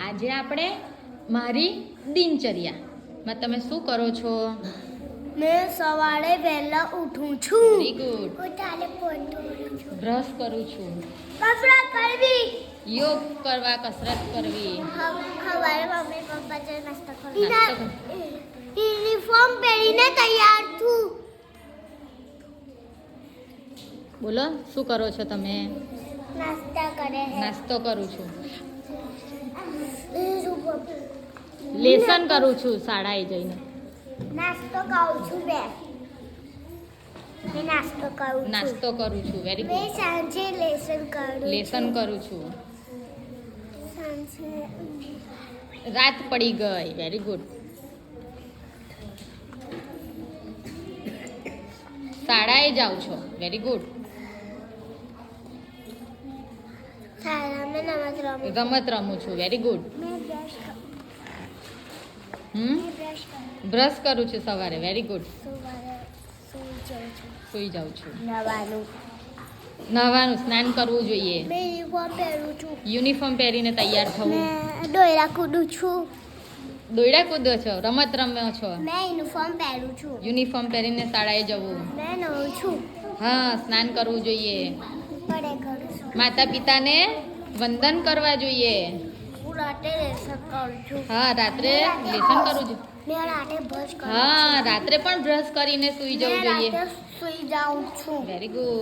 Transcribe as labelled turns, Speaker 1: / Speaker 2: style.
Speaker 1: આજે આપણે મારી દિનચર્યામાં તમે શું કરો છો?
Speaker 2: મેં સવારે વહેલા ઉઠું છું.
Speaker 1: Very good. બ્રશ કરું છું.
Speaker 2: કસરત કરવી.
Speaker 1: યોગ કરવા, કસરત કરવી.
Speaker 2: સવારે મમ્મી પપ્પા જે નાસ્તો
Speaker 1: નાસ્તો
Speaker 2: કરો. યુનિફોર્મ પહેરીને તૈયાર છું.
Speaker 1: બોલો શું કરો છો તમે?
Speaker 2: નાસ્તા કરે હે.
Speaker 1: નાસ્તો કરું છું. લેસન કરું છું શાળાએ જઈને.
Speaker 2: નાસ્તો ખાઉં છું બે. મેં નાસ્તો ખાઉં છું.
Speaker 1: નાસ્તો કરું છું. વેરી
Speaker 2: મેં
Speaker 1: ગુડ.
Speaker 2: સાંજે લેસન કરું.
Speaker 1: લેસન કરું છું.
Speaker 2: સાંજે
Speaker 1: રાત પડી ગઈ. Very good. શાળાએ જાઉં છો. Very good.
Speaker 2: શાળામાં નમત રમું.
Speaker 1: રમત રમું છું. Very good.
Speaker 2: મેં બ્રશ કરું.
Speaker 1: હમ
Speaker 2: બ્રશ કરું.
Speaker 1: બ્રશ કરું છું સવારે. Very good.
Speaker 2: સવારે સૂઈ જાઉં છું.
Speaker 1: સૂઈ જાઉં છું.
Speaker 2: નવાનું.
Speaker 1: નહાવાનું, સ્નાન કરવું જોઈએ.
Speaker 2: મેં યુનિફોર્મ પહેરું છું.
Speaker 1: યુનિફોર્મ પહેરીને તૈયાર થવું.
Speaker 2: મેં દોયરા કૂદું છું.
Speaker 1: દોયડા કૂદો છો, રમત રમ્યો છો.
Speaker 2: મેં યુનિફોર્મ પહેરું છું.
Speaker 1: યુનિફોર્મ પહેરીને શાળાએ જવું.
Speaker 2: મેં નવું છું.
Speaker 1: હા, સ્નાન કરવું જોઈએ.
Speaker 2: પડે કરું છું.
Speaker 1: માતા પિતાને વંદન કરવા જોઈએ.
Speaker 2: હું રાતે લેસન કરું છું.
Speaker 1: હા, રાત્રે લેસન કરવું જોઈએ.
Speaker 2: મેં રાતે બ્રશ કરું છું.
Speaker 1: હા, રાત્રે પણ બ્રશ કરીને સૂઈ જવું
Speaker 2: મેં
Speaker 1: જોઈએ.
Speaker 2: રાતે સૂઈ જાઉં છું.
Speaker 1: Very good.